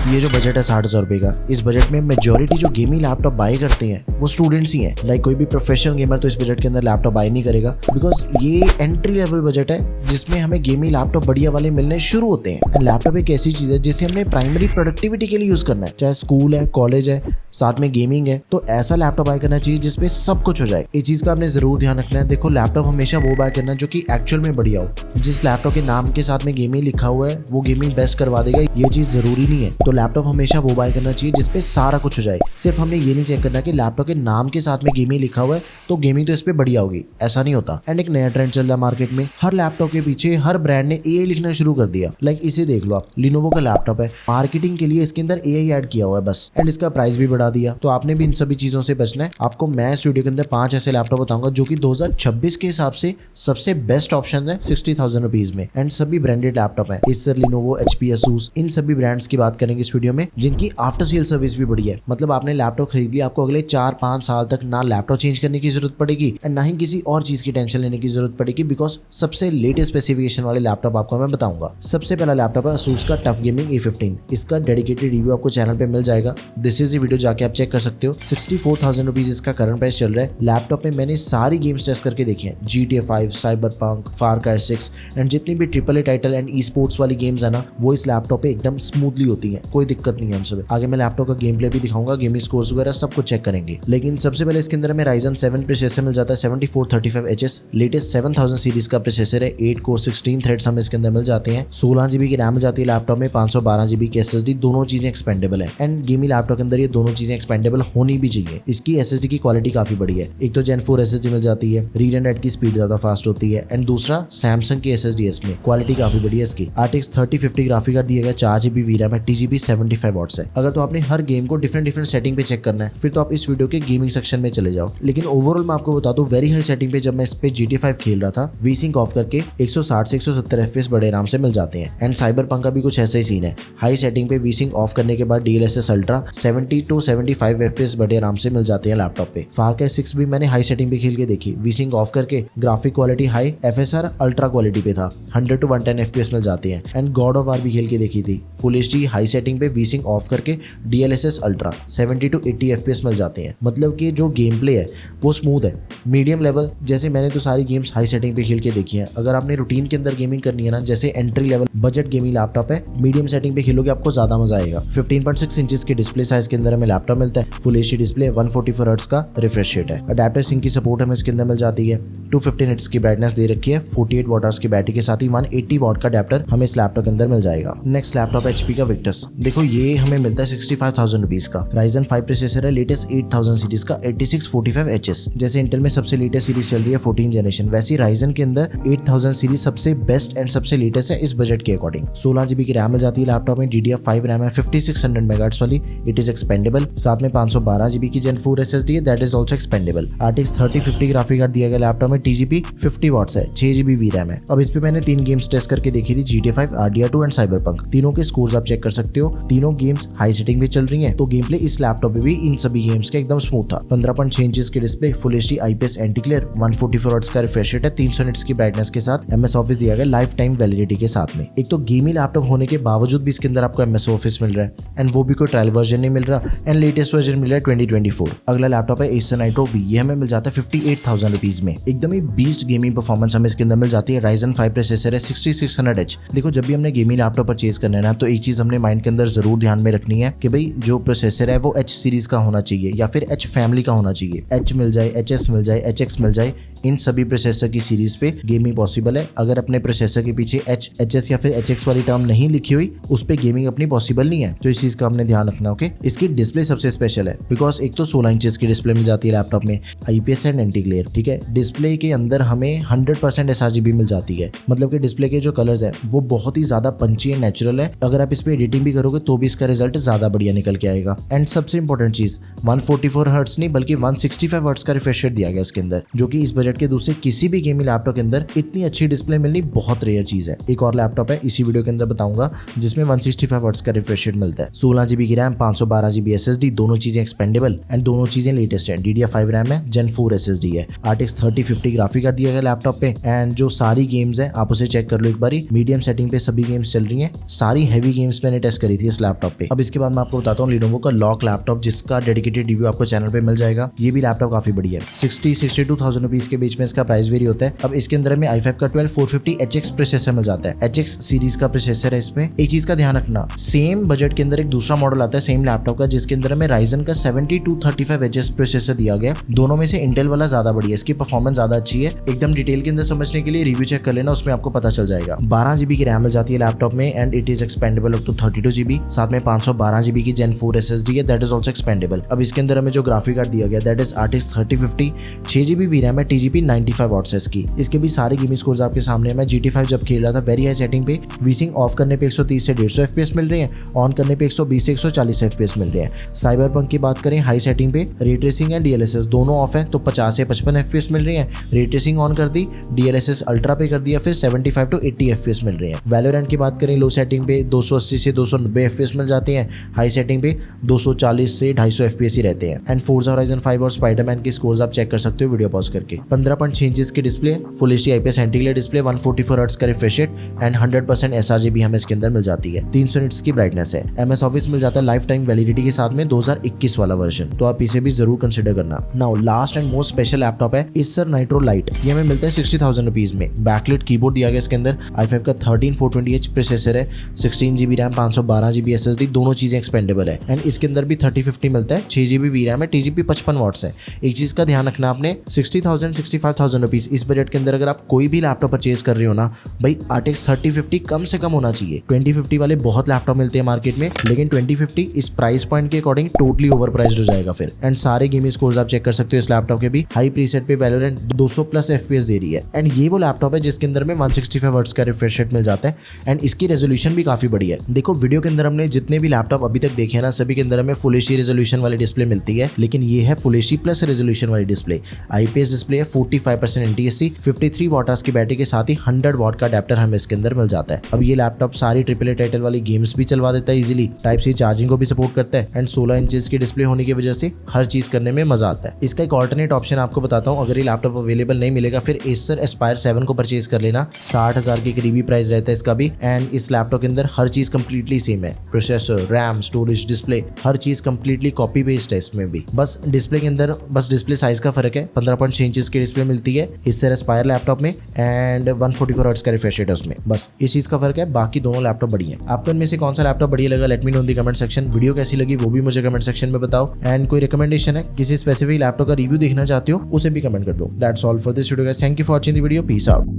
ये जो बजट है 60,000 रुपए का, इस बजट में मेजोरिटी जो गेमिंग लैपटॉप बाय करते हैं वो स्टूडेंट्स ही हैं। लाइक कोई भी प्रोफेशनल गेमर तो इस बजट के अंदर लैपटॉप बाय नहीं करेगा, बिकॉज ये एंट्री लेवल बजट है जिसमें हमें गेमिंग लैपटॉप बढ़िया वाले मिलने शुरू होते हैं। एंड लैपटॉप एक ऐसी चीज है जिसे हमने प्राइमरी प्रोडक्टिविटी के लिए यूज करना है, चाहे स्कूल है, कॉलेज है, साथ में गेमिंग है, तो ऐसा लैपटॉप बाय करना चाहिए जिसपे सब कुछ हो जाए। इस चीज का आपने जरूर ध्यान रखना है। देखो, लैपटॉप हमेशा वो बाय करना जो कि एक्चुअल में बढ़िया हो। जिस लैपटॉप के नाम के साथ में गेमिंग लिखा हुआ है वो गेमिंग बेस्ट करवा देगा, ये चीज जरूरी नहीं है। तो लैपटॉप हमेशा वो बाय करना चाहिए जिसपे सारा कुछ हो जाए। सिर्फ हमने ये नहीं चेक करना कि लैपटॉप के नाम के साथ में गेमिंग लिखा हुआ है तो गेमिंग तो इस पे बढ़िया होगी, ऐसा नहीं होता। एंड एक नया ट्रेंड चल रहा है मार्केट में, हर लैपटॉप के पीछे हर ब्रांड ने एआई लिखना शुरू कर दिया। लाइक इसे देख लो आप, लिनोवो का लैपटॉप है, मार्केटिंग के लिए इसके अंदर एआई ऐड किया हुआ है बस, एंड इसका प्राइस भी बढ़ा दिया। तो आपने भी इन सभी चीजों से बचना है। आपको मैं इस वीडियो के अंदर 5 ऐसे लैपटॉप बताऊंगा जो कि 2026 के हिसाब से सबसे बेस्ट ऑप्शन है 60,000 रुपीज में, एंड सभी ब्रांडेड लैपटॉप है। एसर, लिनोवो, एचपी, एसूस, इन सभी ब्रांड्स की बात करेंगे इस वीडियो में, जिनकी आफ्टर सेल सर्विस भी बढ़िया है। मतलब आपने लैपटॉप खरीद लिया, आपको अगले 4-5 साल तक ना लैपटॉप चेंज करने की जरूरत पड़ेगी एंड ना ही किसी और चीज की टेंशन लेने की जरूरत पड़ेगी, बिकॉज सबसे लेटेस्ट स्पेसिफिकेशन वाले लैपटॉप आपको मैं बताऊंगा। सबसे पहला लैपटॉप है असूस का टफ गेमिंग A15। इसका डेडिकेटेड रिव्यू आपको चैनल पे मिल जाएगा, दिस इज द वीडियो, जाके आप चेक कर सकते हो। 64,000 रुपीज इसका करंट प्राइस चल रहा है। लैपटॉप में मैंने सारी गेम्स टेस्ट करके देखी हैं, GTA 5, cyberpunk, far cry 6 and जितनी भी AAA title and e sports वाली गेम्स है ना, वो इस लैपटॉप पे एकदम स्मूथली होती हैं, कोई दिक्कत नहीं है हम सब। आगे मैं लैपटॉप का गेम प्ले भी दिखाऊंगा, गेमिंग स्कोर्स वगैरह सब कुछ चेक करेंगे। लेकिन सबसे पहले इसके अंदर हमें Ryzen 7 प्रोसेसर मिल जाता है 7435HS, लेटेस्ट 7000 सीरीज का प्रोसेसर है, 8 कोर 16 थ्रेड्स हमें इसके अंदर मिल जाते हैं। 16 GB की रैम मिल जाती है लैपटॉप में, 512 GB की SSD, दोनों चीजें एक्सपेंडेबल है। एंड गेमिंग लैपटॉप के अंदर ये दोनों चीजें एक्सपेंडेबल होनी भी चाहिए। इसकी SSD की क्वालिटी काफी बढ़िया है। एक तो Gen 4 SSD मिल जाती है, रीड एंड राइट की स्पीड ज्यादा फास्ट होती है, एंड दूसरा सैमसंग की SSD इसमें क्वालिटी काफी बढ़िया है इसकी। RTX 3050 ग्राफिक कार्ड दिया गया, 4 GB VRAM है, TGB 75 वॉट्स है। अगर तो आपने हर गेम को डिफरेंट सेटिंग पे चेक करना है, फिर तो आप इस वीडियो के गेमिंग सेक्शन में चले जाओ। लेकिन ओवरऑल मैं आपको बता दूं, वेरी हाई सेटिंग पे जब मैं इस पे GTA 5 खेल रहा था, वीसिंक ऑफ करके 160 से 170 FPS बड़े आराम से मिल जाते हैं। एंड साइबरपंक का भी कुछ ऐसा ही सीन है, हाई सेटिंग पे वीसिंक ऑफ करने के बाद DLSS अल्ट्रा 70 to 75 FPS बड़े आराम से मिल जाते हैं लैपटॉप पे। फार क्राई 6 भी मैंने हाई सेटिंग पे खेल के देखी, वीसिंक ऑफ करके graphic quality high, FSR ultra quality पे था, 100 to 110 FPS मिल जाते हैं। एंड गॉड ऑफ वार भी खेल के देखी थी, फुल HD हाई सेटिंग पे वीसिंक ऑफ करके DLSS अल्ट्रा 70 to 80 FPS मिल जाते हैं। मतलब कि जो गेम प्ले है वो स्मूथ है, मीडियम लेवल। जैसे मैंने तो सारी गेम्स हाई सेटिंग पे खेल के देखी हैं। अगर आपने रूटीन के अंदर गेमिंग करनी है ना, जैसे entry level budget gaming laptop है, मीडियम सेटिंग पे खेलोगे आपको ज्यादा मजा आएगा। 15.6 इंचेस की डिस्प्ले साइज के अंदर हमें लैपटॉप मिलता है, फुल HD डिस्प्ले, 144 हर्ट्ज का रिफ्रेश रेट है, अडेप्टर सिंक की सपोर्ट हमें इसके अंदर मिल जाती है, 215 निट्स की ब्राइटनेस दे रखी है, 48 वाट आवर्स की बैटरी के साथ ही 180 वाट का अडेप्टर हमें इस लैपटॉप के अंदर मिल जाएगा। नेक्स्ट लैपटॉप HP का विक्टस। देखो ये हमें मिलता है 65,000 रुपीज का, Ryzen 5 प्रोसेसर है, लेटेस्ट 8000 सीरीज का, 8645HS। जैसे इंटेल में सबसे लेटेस्ट सीरीज चल रही है 14 जनरेशन, वैसे Ryzen के अंदर 8000 सीरीज सबसे बेस्ट एंड सबसे लेटेस्ट है इस बजट के अकॉर्डिंग। 16 GB की रैम मिल जाती है लैपटॉप में, DDR5 रैम है 5600 MHz वाली, इट इज एक्सपेंडेबल। साथ में 512 GB की Gen 4 SSD है, that is also expendable. RTX 3050 graphic card दिया गया लैपटॉप में, TGB 50 वॉट्स है, 6 GB VRAM है। अब इस पे मैंने 3 गेम्स टेस्ट करके देखी थी, GTA 5, RDR2 एंड साइबरपंक। तीनों के स्कोर्स आप चेक कर सकते हो, तीनों गेम्स हाई सेटिंग पे चल रही हैं, तो गेम प्ले इस लैपटॉप पे भी इन सभी गेम्स के एकदम स्मूथ था। 15.6 इंचेस की display, full HD IPS anti glare, 144 hertz का रिफ्रेश रेट है, 300 निट्स की ब्राइटनेस के साथ, MS ऑफिस दिया गया लाइफ टाइम वैलिडिटी के साथ में। एक तो गेमिंग लैपटॉप होने के बावजूद भी इसके अंदर आपको MS ऑफिस मिल रहा है, एंड वो भी कोई ट्रायल वर्जन नहीं मिल रहा, एंड लेटेस्ट वर्जन मिल रहा है 2024। अगला लैपटॉप है Acer Nitro V, ये हमें मिल जाता है 58,000 रुपीज में। एकदम ही बीस्ट गेमिंग परफॉर्मेंस हमें इसके अंदर मिल जाती है। Ryzen 5 प्रोसेसर है, 6600H। देखो जब भी हमने गेमिंग लैपटॉप परचेज करना है ना, तो एक चीज हमने माइंड के अंदर जरूर ध्यान में रखनी है कि भाई जो प्रोसेसर है वो H सीरीज का होना चाहिए या फिर H फैमिली का होना चाहिए। H मिल जाए, HS मिल जाए, HX मिल जाए, इन सभी प्रोसेसर की सीरीज पे गेमिंग पॉसिबल है। अगर अपने प्रोसेसर के पीछे H, HS या फिर HX वाली टर्म नहीं लिखी हुई, उस पे गेमिंग अपनी पॉसिबल नहीं है, तो इस चीज का हमने ध्यान रखना। ओके, इसकी डिस्प्ले सबसे स्पेशल है, बिकॉज एक तो 16 इंचेस की डिस्प्ले मिल जाती है लैपटॉप में, IPS एंड एंटी ग्लेयर, ठीक है। डिस्प्ले के अंदर हमें 100% sRGB मिल जाती है, मतलब कि डिस्प्ले के जो कलर्स है वो बहुत ही ज्यादा पंची एंड नेचुरल है। अगर आप इस पे एडिटिंग भी करोगे तो भी इसका रिजल्ट ज्यादा बढ़िया निकल के आएगा। एंड सबसे इंपॉर्टेंट चीज, 144 हर्ट्ज नहीं बल्कि 165 हर्ट्ज का रिफ्रेश रेट दिया गया इसके अंदर, जो कि इस बजट बजट के दूसरे किसी भी गेमिंग लैपटॉप के अंदर इतनी अच्छी डिस्प्ले मिलनी बहुत रेयर चीज है। एक और लैपटॉप है इसी वीडियो के अंदर बताऊंगा जिसमें 165 हर्ट्ज का रिफ्रेश रेट मिलता है, 16 GB की रैम, 512 GB SSD, दोनों चीजें एक्सपेंडेबल एंड दोनों चीजें लेटेस्ट है। DDR5 रैम है, Gen 4 SSD है, RTX 3050 ग्राफिक कार्ड दिया गया लैपटॉप पे एंड जो सारी गेम्स है आप उसे चेक कर लो एक बारी। मीडियम सेटिंग पे सभी गेम्स चल रही हैं, सारी हैवी गेम्स मैंने टेस्ट करी थी इस लैपटॉप पे। अब इसके बाद मैं आपको बताता हूँ Lenovo का लॉक लैपटॉप जिसका डेडिकेटेड रिव्यू आपको चैनल पे मिल जाएगा। ये भी लैपटॉप काफी बढ़िया है, 60-62,000 रुपीज के बीच में इसका प्राइस वेरी होता है। अब इसके अंदर में i5 का 12450HX प्रोसेसर मिल जाता है, HX सीरीज का प्रोसेसर है इसमें। एक चीज का ध्यान रखना, सेम बजट के अंदर एक दूसरा मॉडल आता है सेम लैपटॉप का जिसके अंदर में Ryzen का 7235HS प्रोसेसर दिया गया। दोनों में से इंटेल वाला ज्यादा बढ़िया है, इसकी परफॉर्मेंस ज्यादा अच्छी है। एकदम डिटेल के अंदर समझने के लिए रिव्यू चेक कर लेना, उसमें आपको पता चल जाएगा। 12 GB की रैम मिल जाती है लैपटॉप में and it is expandable up to 32 GB। साथ में 512 GB की Gen 4 SSD है, दैट इज ऑल्सो एक्सपेंडेबल। अब इसके अंदर हमें जो ग्राफिक कार्ड दिया गया that is RTX 3050, 6 GB VRAM है, TGP 95 वॉट्स है इसकी। इसके भी सारे गेमिंग स्कोर्स आपके सामने है। मैं GT5 जब खेल रहा था वेरी हाई सेटिंग पे, वीसिंग ऑफ करने पे 130 से 150 FPS मिल रहे हैं, ऑन करने पे 120 से 140 FPS मिल रहे हैं। साइबरपंक की बात करें हाई सेटिंग पे, रे ट्रेसिंग एंड DLSS दोनों ऑफ है तो 50 से 55 FPS मिल रहे हैं। रे ट्रेसिंग ऑन कर दी, DLSS अल्ट्रा पे कर दिया, फिर 75 to 80 FPS मिल रहे हैं। वैलोरेंट की बात करें लो सेटिंग पे 280 से 290 FPS मिल जाते हैं, हाई सेटिंग पे 240 से 250 FPS ही रहते हैं। एंड फोर्जा होराइजन 5 और स्पाइडरमैन के स्कोर्स आप चेक कर सकते हो वीडियो पॉज करके। 15.6 इंचेस की display, full HD IPS anti-glare display, 144 hertz का रिफ्रेश रेट एंड 100% sRGB हमें इसके अंदर मिल जाती है। 300 निट्स की ब्राइटनेस है। MS ऑफिस मिल जाता है लाइफ टाइम वैलिडिटी के साथ में 2021 वाला वर्जन, तो आप इसे भी जरूर कंसिडर करना। Now last and most special laptop है Acer Nitro Lite। ये हमें मिलता है 60,000 रुपीज में। बैकलिट कीबोर्ड दिया गया इसके अंदर, i5 का 13420H प्रोसेसर है, 16 GB रैम, 512 GB SSD, दोनों चीजें एक्सपेंडेबल है एंड इसके अंदर भी 3050 मिलता है, 6 GB VRAM है, TGP 55 वॉट्स है। एक चीज का ध्यान रखना आपने, 60,000-65,000 रुपीज इस बजट के अंदर अगर आप कोई भी लैपटॉप परचेज कर रहे हो ना भाई, RTX 3050 कम से कम होना चाहिए। 2050 वाले बहुत लैपटॉप मिलते हैं मार्केट में, लेकिन 2050 इस प्राइस पॉइंट के अकॉर्डिंग टोटली ओवर प्राइस्ड हो जाएगा फिर। एंड सारे गेमिंग स्कोर्स आप चेक कर सकते हो इस लैपटॉप के भी। हाई प्रीसेट पे वैलोरेंट 200+ FPS दे रही है एंड ये वो लैपटॉप है जिसके अंदर में 165 हर्ट्ज का रिफ्रेश रेट मिल जाता है एंड इसकी रेजोल्यूशन भी काफी बढ़िया है। देखो वीडियो के अंदर हमने जितने भी लैपटॉप अभी तक देखे ना सभी के अंदर हमें फुल HD रेजोल्यूशन वाली डिस्प्ले मिलती है, लेकिन ये है फुल HD प्लस रेजोल्यूशन वाली डिस्प्ले। IPS डिस्प्ले है, 45% NTSC, 53 वॉट की बैटरी के साथ ही 100 वॉट का अडेप्टर हमें इसके अंदर मिल जाता है। अब ये लैपटॉप सारी AAA टाइटल वाली गेम्स भी चलवा देता है इजीली, टाइप C चार्जिंग को भी सपोर्ट करता है एंड 16 इंचेस की डिस्प्ले होने की वजह से हर चीज करने में मजा आता है। इसका एक ऑल्टरनेट ऑप्शन आपको बताता हूँ, अगर ये लैपटॉप अवेलेबल नहीं मिलेगा फिर Acer Aspire 7 को परचेज कर लेना, 60,000 के करीबी प्राइस रहता है इसका भी। एंड इस लैपटॉप के अंदर हर चीज कंप्लीटली सेम है, प्रोसेसर, रैम, स्टोरेज, डिस्प्ले, हर चीज कंप्लीटली कॉपी पेस्ट है इसमें भी। बस डिस्प्ले के अंदर बस डिस्प्ले साइज का फर्क है, 15.6 इंचेस की डिस्प्ले मिलती है Acer Aspire लैपटॉप में एंड 144 हर्ट्ज का रिफ्रेश रेट है उसमें, बस इस चीज का फर्क है। बाकी दोनों लैपटॉप बढ़िया है। आपको इनमें से कौन सा लैपटॉप बढ़िया लगा let me know in the comment section. Video कैसी लगी वो भी मुझे कमेंट सेक्शन में बताओ एंड कोई रिकमेंडेशन है, किसी स्पेसिफिक लैपटॉप का रिव्यू देखना चाहते हो उसे भी कमेंट कर दो। That's all for this video guys, thank you for watching the video, peace out.